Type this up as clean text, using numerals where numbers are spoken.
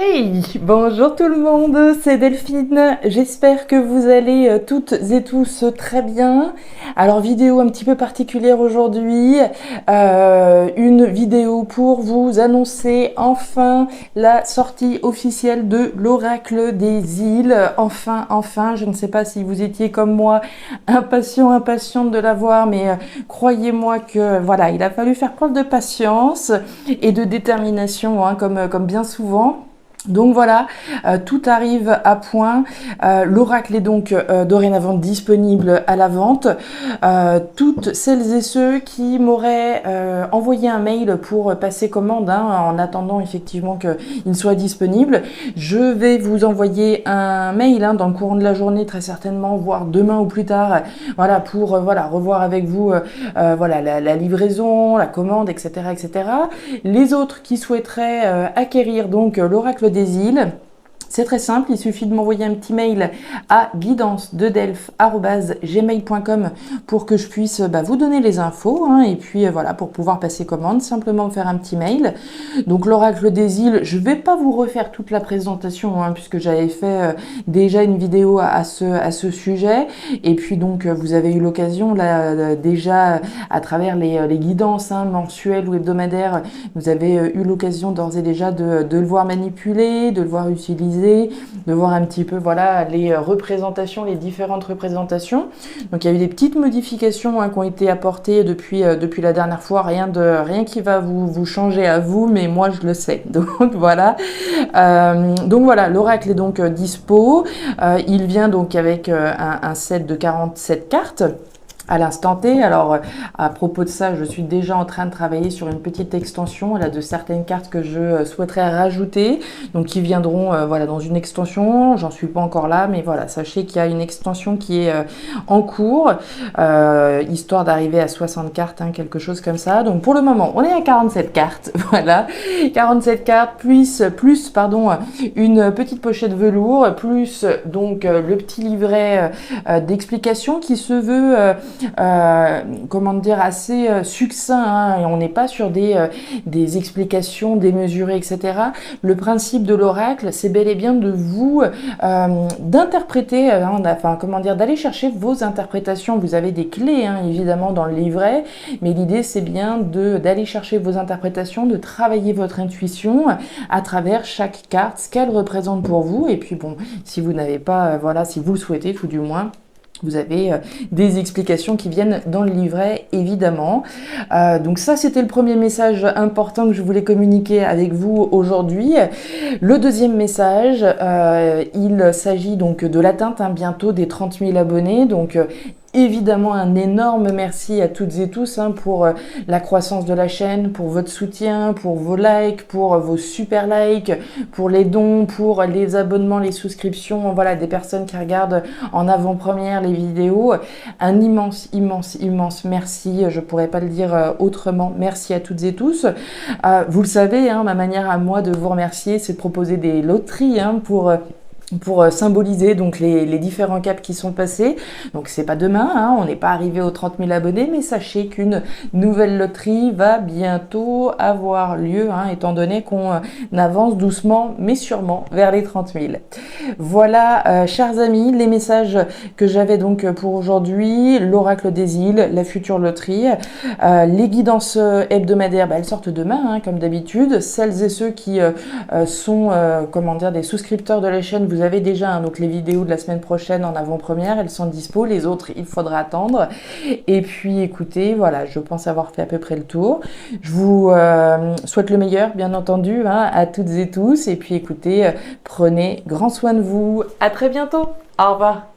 Hey, bonjour tout le monde, c'est Delphine. J'espère que vous allez toutes et tous très bien. Alors vidéo un petit peu particulière aujourd'hui, une vidéo pour vous annoncer enfin la sortie officielle de l'Oracle des îles. Enfin, je ne sais pas si vous étiez comme moi impatiente de la voir, mais croyez-moi que voilà, il a fallu faire preuve de patience et de détermination, hein, comme bien souvent. Donc voilà, tout arrive à point. L'oracle est donc dorénavant disponible à la vente. Toutes celles et ceux qui m'auraient envoyé un mail pour passer commande, hein, en attendant effectivement qu'il soit disponible, je vais vous envoyer un mail, hein, dans le courant de la journée très certainement, voire demain ou plus tard, voilà, pour revoir avec vous voilà, la livraison, la commande, etc., etc. Les autres qui souhaiteraient acquérir donc l'oracle des îles, c'est très simple, il suffit de m'envoyer un petit mail à guidance-delphes@gmail.com pour que je puisse vous donner les infos, hein, et puis voilà, pour pouvoir passer commande, simplement me faire un petit mail. Donc l'oracle des îles, je vais pas vous refaire toute la présentation, hein, puisque j'avais fait déjà une vidéo à ce sujet, et puis donc vous avez eu l'occasion là déjà à travers les guidances, hein, mensuelles ou hebdomadaires, vous avez eu l'occasion d'ores et déjà de le voir manipuler, de le voir utiliser, de voir un petit peu voilà les représentations, les différentes représentations. Donc il y a eu des petites modifications, hein, qui ont été apportées depuis la dernière fois, rien qui va vous changer à vous, mais moi je le sais. Donc voilà. Donc voilà, l'oracle est donc dispo. Il vient donc avec un set de 47 cartes à l'instant T. Alors, à propos de ça, je suis déjà en train de travailler sur une petite extension là, de certaines cartes que je souhaiterais rajouter, donc qui viendront voilà, dans une extension. J'en suis pas encore là, mais voilà, sachez qu'il y a une extension qui est en cours, histoire d'arriver à 60 cartes, hein, quelque chose comme ça. Donc pour le moment, on est à 47 cartes, voilà, 47 cartes, plus une petite pochette velours, plus donc le petit livret d'explication qui se veut comment dire, assez succinct, hein, et on n'est pas sur des explications démesurées, etc. Le principe de l'oracle, c'est bel et bien de vous d'interpréter, enfin comment dire, d'aller chercher vos interprétations. Vous avez des clés, hein, évidemment dans le livret, mais l'idée c'est bien d'aller chercher vos interprétations, de travailler votre intuition à travers chaque carte, ce qu'elle représente pour vous. Et puis bon, si vous n'avez pas, voilà, si vous le souhaitez, tout du moins, vous avez des explications qui viennent dans le livret, évidemment. Donc ça, c'était le premier message important que je voulais communiquer avec vous aujourd'hui. Le deuxième message, il s'agit donc de l'atteinte, hein, bientôt des 30 000 abonnés. Donc évidemment, un énorme merci à toutes et tous, hein, pour la croissance de la chaîne, pour votre soutien, pour vos likes, pour vos super likes, pour les dons, pour les abonnements, les souscriptions, voilà, des personnes qui regardent en avant-première les vidéos. Un immense merci, je pourrais pas le dire autrement. Merci à toutes et tous. Vous le savez, hein, ma manière à moi de vous remercier, c'est de proposer des loteries, hein, pour symboliser donc les différents caps qui sont passés. Donc c'est pas demain, hein, on n'est pas arrivé aux 30 000 abonnés, mais sachez qu'une nouvelle loterie va bientôt avoir lieu, hein, étant donné qu'on avance doucement mais sûrement vers les 30 000. Voilà, chers amis, les messages que j'avais donc pour aujourd'hui: l'oracle des îles, la future loterie, les guidances hebdomadaires, elles sortent demain, hein, comme d'habitude. Celles et ceux qui sont comment dire, des souscripteurs de la chaîne, vous avez déjà, hein, donc les vidéos de la semaine prochaine en avant-première, elles sont dispo. Les autres, il faudra attendre. Et puis écoutez, voilà, je pense avoir fait à peu près le tour. Je vous souhaite le meilleur, bien entendu, hein, à toutes et tous. Et puis écoutez, prenez grand soin de vous. À très bientôt. Au revoir.